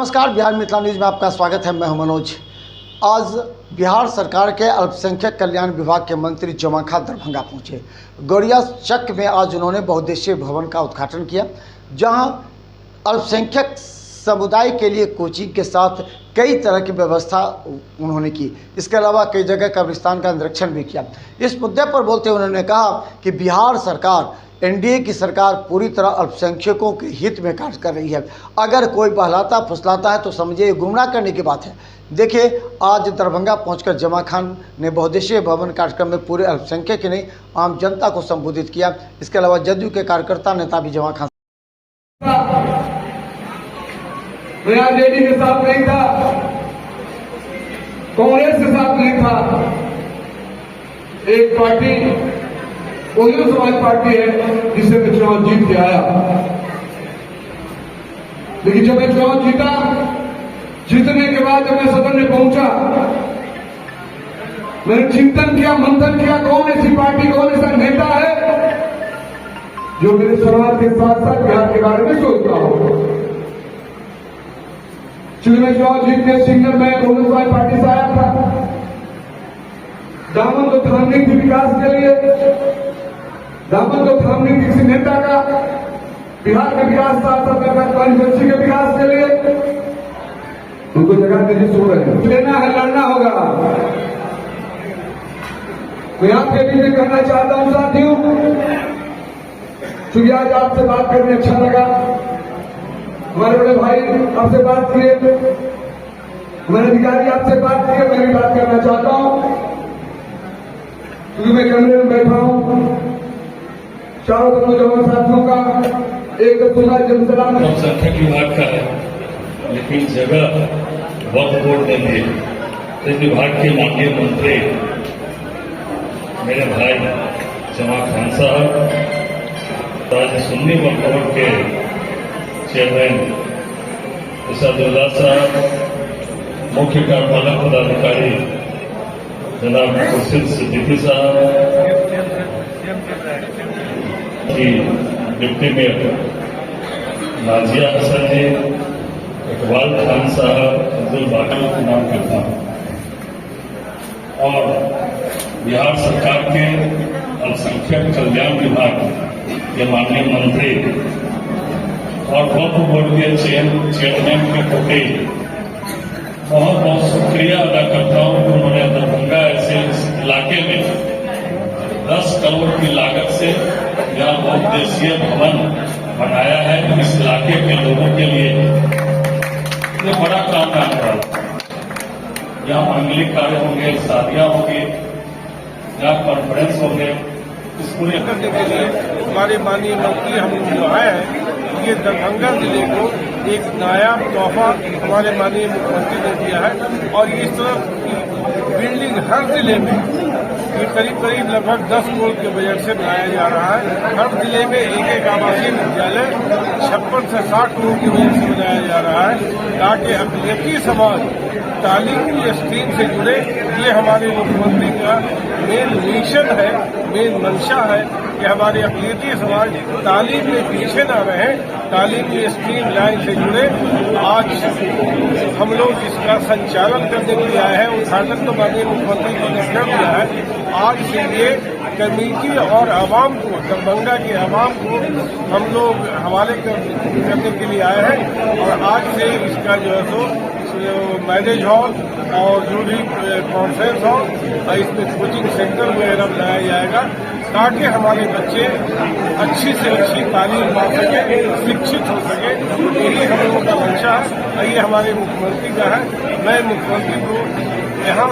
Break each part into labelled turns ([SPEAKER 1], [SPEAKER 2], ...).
[SPEAKER 1] नमस्कार, बिहार मिथिला न्यूज़ में आपका स्वागत है। मैं हूं मनोज। आज बिहार सरकार के अल्पसंख्यक कल्याण विभाग के मंत्री जमा खान दरभंगा पहुंचे। गौरिया चक में आज उन्होंने बहुउद्देशीय भवन का उद्घाटन किया, जहां अल्पसंख्यक समुदाय के लिए कोचिंग के साथ कई तरह की व्यवस्था उन्होंने की। इसके अलावा कई जगह कब्रिस्तान का निरीक्षण भी किया। इस मुद्दे पर बोलते हुए उन्होंने कहा कि बिहार सरकार, एनडीए की सरकार पूरी तरह अल्पसंख्यकों के हित में कार्य कर रही है। अगर कोई बहलाता फुसलाता है तो समझिए गुमराह करने की बात है। देखिए, आज दरभंगा पहुंचकर जमा खान ने बहुउद्देशीय भवन कार्यक्रम में पूरे अल्पसंख्यक की नहीं, आम जनता को संबोधित किया। इसके अलावा जदयू के कार्यकर्ता नेता भी जमा खान
[SPEAKER 2] जेडी के साथ नहीं था, कांग्रेस के साथ नहीं था। एक पार्टी बहुजन समाज पार्टी है जिसे मैं चुनाव जीत के आया, लेकिन जब मैं चुनाव जीता, जीतने के बाद जब मैं सदन में पहुंचा, मैंने चिंतन किया, मंथन किया, कौन ऐसी पार्टी, कौन ऐसा नेता है जो मेरे समाज के साथ साथ बिहार के बारे में सोचता हो। चूंकि मैं चुनाव जीतने सिंगल मैं बहुजन समाज पार्टी से आया था, दामन को थामने के विकास के लिए, दामन को थामने किसी नेता का बिहार के विकास साथ साथ कॉन्स्टिट्यूंसी के विकास के लिए उनको जगह देने सो रहे हैं। लेना है, लड़ना होगा। मैं आपके बीच में कहना चाहता हूं साथियों, चूंकि आज आपसे बात करने अच्छा लगा, हमारे बड़े भाई आपसे बात किए, हमारे अधिकारी आपसे बात किए, मैं भी बात करना चाहता हूं क्योंकि मैं कमरे में बैठा हूं। चारों तरफ जो साथियों का एक दूसरा जनसलाम
[SPEAKER 3] अल्पसंख्यक विभाग का है, लेकिन जगह वक्त बोर्ड देंगे। इस विभाग के माननीय मंत्री मेरे भाई जमा खान साहब, राज्य सुन्नी वक्फ बोर्ड के चेयरमैन इसादुल्लाह साहब, मुख्य कार्यपालक पदाधिकारी जनाब खुर्शीद सिद्दीकी साहब, डिप्टी मेयर नाजिया हसन जी, इकबाल खान साहब, अब्दुल बाकी को नाम करता हूं, और बिहार सरकार के अल्पसंख्यक कल्याण विभाग के माननीय मंत्री और वक्फ बोर्ड के चेयरमैन के प्रति बहुत बहुत शुक्रिया अदा करता हूं कि उन्होंने दरभंगा ऐसे इस इलाके में 10 करोड़ की लागत से यहाँ बहुउद्देशीय भवन बनाया है। इस इलाके के लोगों के लिए ये बड़ा काम कर रहा है। यहाँ मांगलिक कार्य होंगे, शादियां होंगी, यहाँ कॉन्फ्रेंस होंगे। इस पूरे
[SPEAKER 4] करने के लिए हमारे माननीय मंत्री हम लोग जो आए हैं, ये दरभंगा जिले को एक नायाब तोहफा हमारे माननीय मुख्यमंत्री ने दिया है। और इस तरह की बिल्डिंग हर जिले में ये करीब लगभग 10 करोड़ के बजट से बनाया जा रहा है। हर जिले में एक आवासीय विद्यालय 56 से 60 करोड़ के बजट से बनाया जा रहा है, ताकि अकलियती समाज तालीम की स्कीम से जुड़े। ये हमारे मुख्यमंत्री का मेन मिशन है, मेन मंशा है कि हमारे अकलियती समाज तालीम में पीछे न रहे, तालीम की स्ट्रीम लाइन से जुड़े। आज हम लोग इसका संचालन करने के लिए आए हैं। उद्घाटन तो माननीय मुख्यमंत्री जी ने कर दिया है। आज से ये कमेटी और आवाम को, दरभंगा की आवाम को हम लोग हवाले करने के लिए आए हैं। और आज से इसका जो है सो मैरिज हॉल और जो भी कॉन्फ्रेंस हॉल, इसमें कोचिंग सेंटर वगैरह बनाया जाएगा, ताकि हमारे बच्चे अच्छी से अच्छी तालीम पा सके, शिक्षित हो सके। यही हम लोगों का मंशा है, ये हमारे मुख्यमंत्री का है। मैं मुख्यमंत्री को यहाँ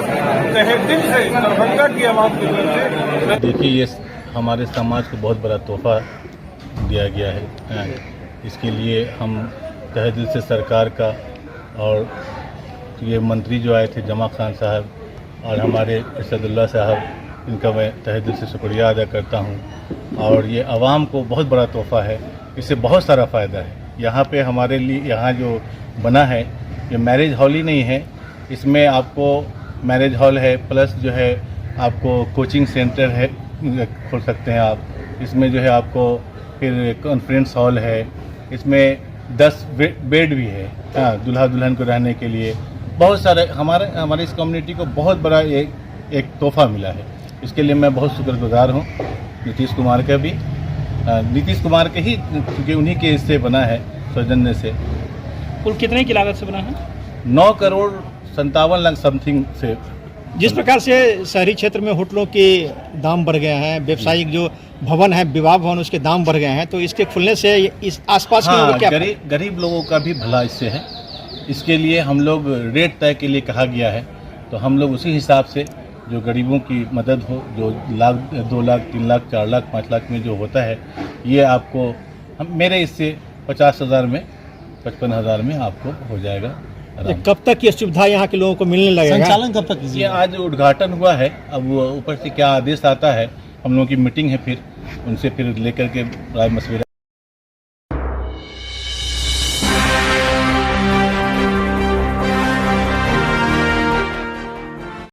[SPEAKER 4] तहे दिल से दरभंगा की आवाम की तरफ से
[SPEAKER 5] देखिए, ये हमारे समाज को बहुत बड़ा तोहफा दिया गया है। इसके लिए हम तहे दिल से सरकार का और ये मंत्री जो आए थे जमा खान साहब और हमारे इसादुल्लाह साहब, इनका मैं तहे दिल से शुक्रिया अदा करता हूँ। और ये आवाम को बहुत बड़ा तोहफा है, इससे बहुत सारा फ़ायदा है। यहाँ पे हमारे लिए यहाँ जो बना है ये मैरिज हॉल ही नहीं है, इसमें आपको मैरिज हॉल है, प्लस जो है आपको कोचिंग सेंटर है, खोल सकते हैं आप। इसमें जो है आपको फिर कॉन्फ्रेंस हॉल है, इसमें 10 बेड भी है, हाँ, दूल्हा दुल्हन को रहने के लिए। बहुत सारे हमारे इस कम्युनिटी को बहुत बड़ा एक तोहफा मिला है। इसके लिए मैं बहुत शुक्रगुजार हूँ नीतीश कुमार का भी। नीतीश कुमार के ही, क्योंकि उन्हीं के इससे बना है, सौजन्य से।
[SPEAKER 6] कुल कितने की लागत से बना है?
[SPEAKER 5] 9,57 समथिंग से।
[SPEAKER 6] जिस प्रकार से शहरी क्षेत्र में होटलों के दाम बढ़ गए हैं, व्यावसायिक जो भवन है, विवाह भवन, उसके दाम बढ़ गए हैं, तो इसके खुलने से इस आसपास के लोगों को क्या
[SPEAKER 5] गरीब लोगों का भी भला इससे है। इसके लिए हम लोग रेट तय के लिए कहा गया है, तो हम लोग उसी हिसाब से जो गरीबों की मदद हो, जो लाख, 2 लाख, 3 लाख, 4 लाख, 5 लाख में जो होता है, ये आपको मेरे इससे 50,000 में, 55,000 में आपको हो जाएगा।
[SPEAKER 6] कब तक ये सुविधा यहाँ के लोगों को मिलने लगेगा?
[SPEAKER 7] संचालन कब तक
[SPEAKER 5] ये
[SPEAKER 7] कीजिएगा?
[SPEAKER 5] आज उद्घाटन हुआ है, अब वो ऊपर से क्या आदेश आता है, हम लोगों की मीटिंग है, फिर उनसे फिर लेकर के राय मशविरा